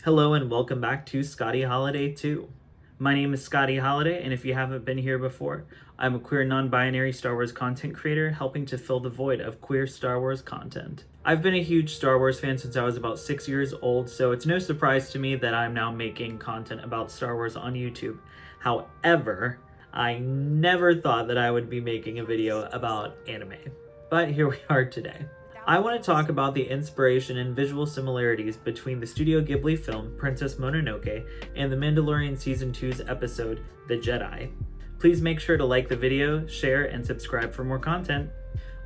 Hello and welcome back to Scotty Holiday 2. My name is Scotty Holiday, and if you haven't been here before, I'm a queer non-binary Star Wars content creator helping to fill the void of queer Star Wars content. I've been a huge Star Wars fan since I was about 6 years old, so it's no surprise to me that I'm now making content about Star Wars on YouTube. However, I never thought that I would be making a video about anime. But here we are today. I want to talk about the inspiration and visual similarities between the Studio Ghibli film Princess Mononoke and the Mandalorian Season 2's episode, The Jedi. Please make sure to like the video, share, and subscribe for more content.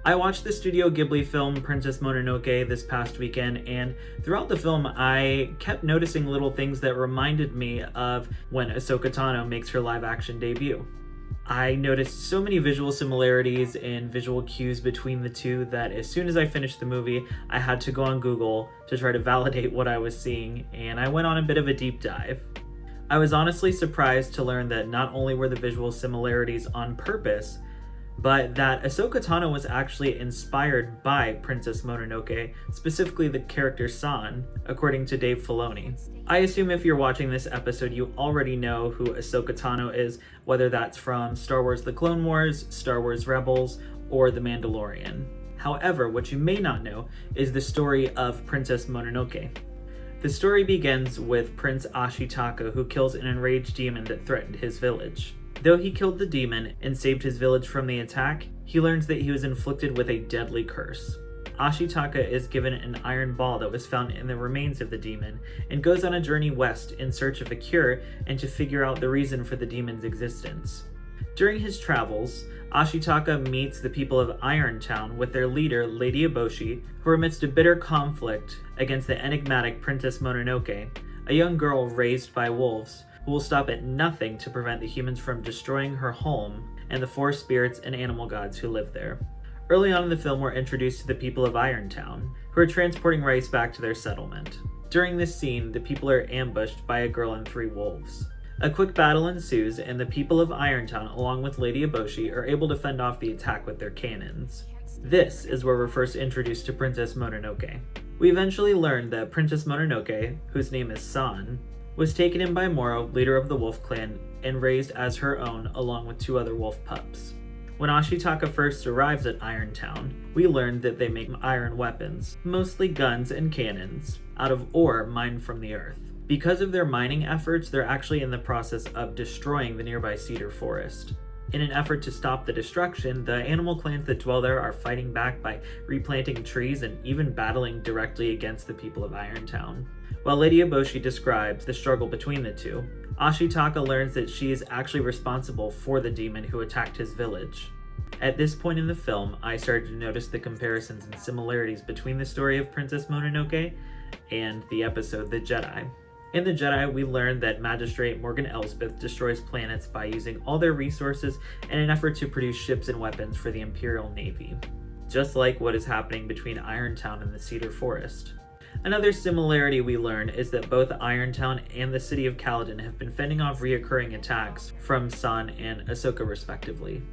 I watched the Studio Ghibli film Princess Mononoke this past weekend, and throughout the film I kept noticing little things that reminded me of when Ahsoka Tano makes her live-action debut. I noticed so many visual similarities and visual cues between the two that as soon as I finished the movie, I had to go on Google to try to validate what I was seeing, and I went on a bit of a deep dive. I was honestly surprised to learn that not only were the visual similarities on purpose, but that Ahsoka Tano was actually inspired by Princess Mononoke, specifically the character San, according to Dave Filoni. I assume if you're watching this episode, you already know who Ahsoka Tano is, whether that's from Star Wars The Clone Wars, Star Wars Rebels, or The Mandalorian. However, what you may not know is the story of Princess Mononoke. The story begins with Prince Ashitaka, who kills an enraged demon that threatened his village. Though he killed the demon and saved his village from the attack, he learns that he was inflicted with a deadly curse. Ashitaka is given an iron ball that was found in the remains of the demon and goes on a journey west in search of a cure and to figure out the reason for the demon's existence. During his travels, Ashitaka meets the people of Irontown with their leader, Lady Eboshi, who are amidst a bitter conflict against the enigmatic Princess Mononoke, a young girl raised by wolves who will stop at nothing to prevent the humans from destroying her home and the four spirits and animal gods who live there. Early on in the film, we're introduced to the people of Irontown, who are transporting rice back to their settlement. During this scene, the people are ambushed by a girl and 3 wolves. A quick battle ensues, and the people of Irontown, along with Lady Eboshi, are able to fend off the attack with their cannons. This is where we're first introduced to Princess Mononoke. We eventually learn that Princess Mononoke, whose name is San, was taken in by Moro, leader of the wolf clan, and raised as her own along with 2 other wolf pups. When Ashitaka first arrives at Irontown, we learn that they make iron weapons, mostly guns and cannons, out of ore mined from the earth. Because of their mining efforts, they're actually in the process of destroying the nearby cedar forest. In an effort to stop the destruction, the animal clans that dwell there are fighting back by replanting trees and even battling directly against the people of Irontown. While Lady Eboshi describes the struggle between the two, Ashitaka learns that she is actually responsible for the demon who attacked his village. At this point in the film, I started to notice the comparisons and similarities between the story of Princess Mononoke and the episode The Jedi. In The Jedi, we learn that Magistrate Morgan Elsbeth destroys planets by using all their resources in an effort to produce ships and weapons for the Imperial Navy, just like what is happening between Irontown and the Cedar Forest. Another similarity we learn is that both Irontown and the city of Caladan have been fending off reoccurring attacks from San and Ahsoka respectively.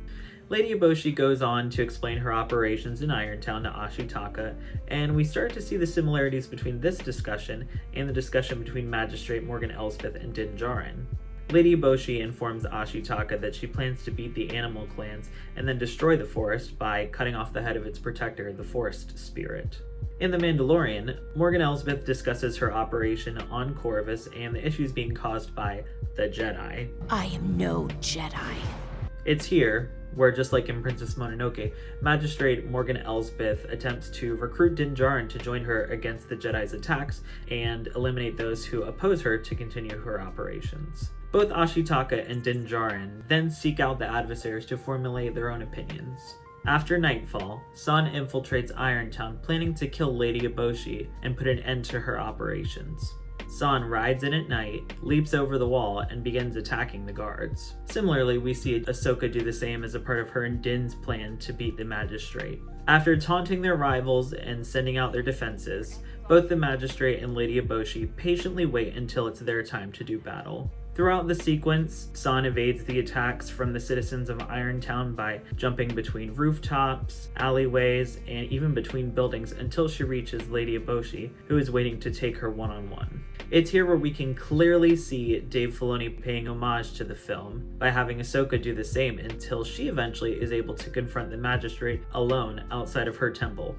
Lady Eboshi goes on to explain her operations in Irontown to Ashitaka, and we start to see the similarities between this discussion and the discussion between Magistrate Morgan Elsbeth and Din Djarin. Lady Eboshi informs Ashitaka that she plans to beat the animal clans and then destroy the forest by cutting off the head of its protector, the Forest Spirit. In The Mandalorian, Morgan Elsbeth discusses her operation on Corvus and the issues being caused by the Jedi. I am no Jedi. It's here where, just like in Princess Mononoke, Magistrate Morgan Elsbeth attempts to recruit Din Djarin to join her against the Jedi's attacks and eliminate those who oppose her to continue her operations. Both Ashitaka and Din Djarin then seek out the adversaries to formulate their own opinions. After nightfall, San infiltrates Irontown, planning to kill Lady Eboshi and put an end to her operations. San rides in at night, leaps over the wall, and begins attacking the guards. Similarly, we see Ahsoka do the same as a part of her and Din's plan to beat the Magistrate. After taunting their rivals and sending out their defenses, both the Magistrate and Lady Eboshi patiently wait until it's their time to do battle. Throughout the sequence, San evades the attacks from the citizens of Irontown by jumping between rooftops, alleyways, and even between buildings until she reaches Lady Eboshi, who is waiting to take her one-on-one. It's here where we can clearly see Dave Filoni paying homage to the film by having Ahsoka do the same until she eventually is able to confront the magistrate alone outside of her temple.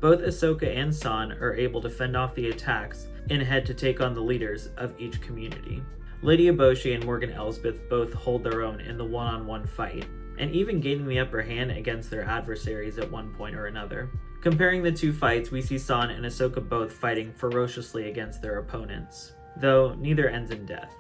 Both Ahsoka and San are able to fend off the attacks and head to take on the leaders of each community. Lady Eboshi and Morgan Elsbeth both hold their own in the one-on-one fight, and even gaining the upper hand against their adversaries at one point or another. Comparing the two fights, we see San and Ahsoka both fighting ferociously against their opponents, though neither ends in death.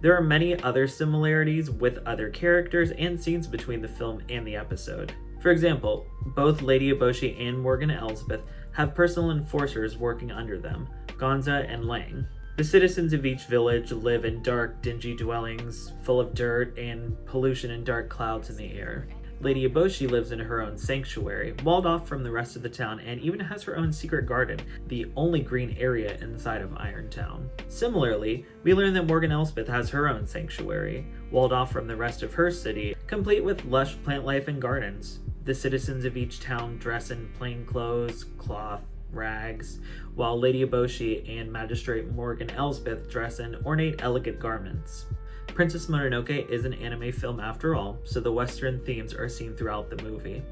There are many other similarities with other characters and scenes between the film and the episode. For example, both Lady Eboshi and Morgan Elsbeth have personal enforcers working under them, Gonza and Lang. The citizens of each village live in dark, dingy dwellings full of dirt and pollution and dark clouds in the air. Lady Eboshi lives in her own sanctuary, walled off from the rest of the town, and even has her own secret garden, the only green area inside of Irontown. Similarly, we learn that Morgan Elsbeth has her own sanctuary, walled off from the rest of her city, complete with lush plant life and gardens. The citizens of each town dress in plain clothes, cloth, rags, while Lady Eboshi and Magistrate Morgan Elsbeth dress in ornate, elegant garments. Princess Mononoke is an anime film after all, so the Western themes are seen throughout the movie.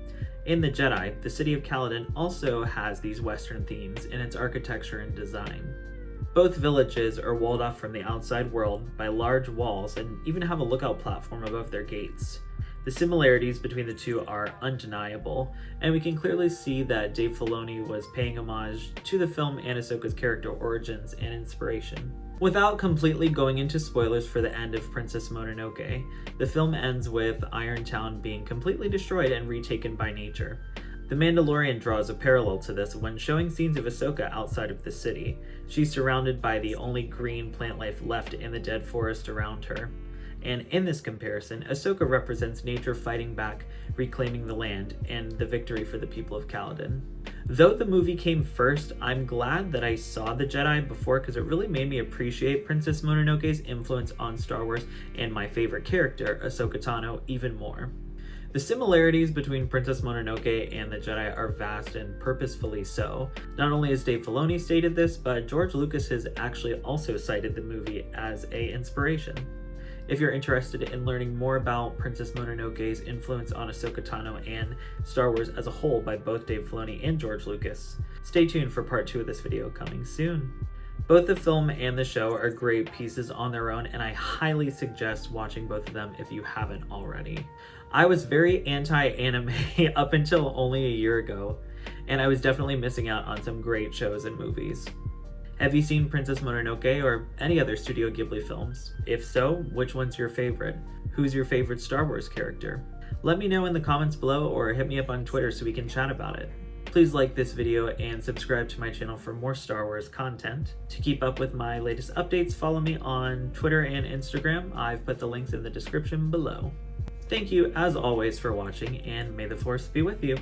In The Jedi, the city of Caladan also has these Western themes in its architecture and design. Both villages are walled off from the outside world by large walls and even have a lookout platform above their gates. The similarities between the two are undeniable, and we can clearly see that Dave Filoni was paying homage to the film and Ahsoka's character origins and inspiration. Without completely going into spoilers for the end of Princess Mononoke, the film ends with Irontown being completely destroyed and retaken by nature. The Mandalorian draws a parallel to this when showing scenes of Ahsoka outside of the city. She's surrounded by the only green plant life left in the dead forest around her. And in this comparison, Ahsoka represents nature fighting back, reclaiming the land, and the victory for the people of Caladan. Though the movie came first, I'm glad that I saw The Jedi before because it really made me appreciate Princess Mononoke's influence on Star Wars and my favorite character, Ahsoka Tano, even more. The similarities between Princess Mononoke and The Jedi are vast and purposefully so. Not only has Dave Filoni stated this, but George Lucas has actually also cited the movie as an inspiration. If you're interested in learning more about Princess Mononoke's influence on Ahsoka Tano and Star Wars as a whole by both Dave Filoni and George Lucas, stay tuned for part 2 of this video coming soon. Both the film and the show are great pieces on their own, and I highly suggest watching both of them if you haven't already. I was very anti-anime up until only a year ago, and I was definitely missing out on some great shows and movies. Have you seen Princess Mononoke or any other Studio Ghibli films? If so, which one's your favorite? Who's your favorite Star Wars character? Let me know in the comments below or hit me up on Twitter so we can chat about it. Please like this video and subscribe to my channel for more Star Wars content. To keep up with my latest updates, follow me on Twitter and Instagram. I've put the links in the description below. Thank you as always for watching, and may the Force be with you.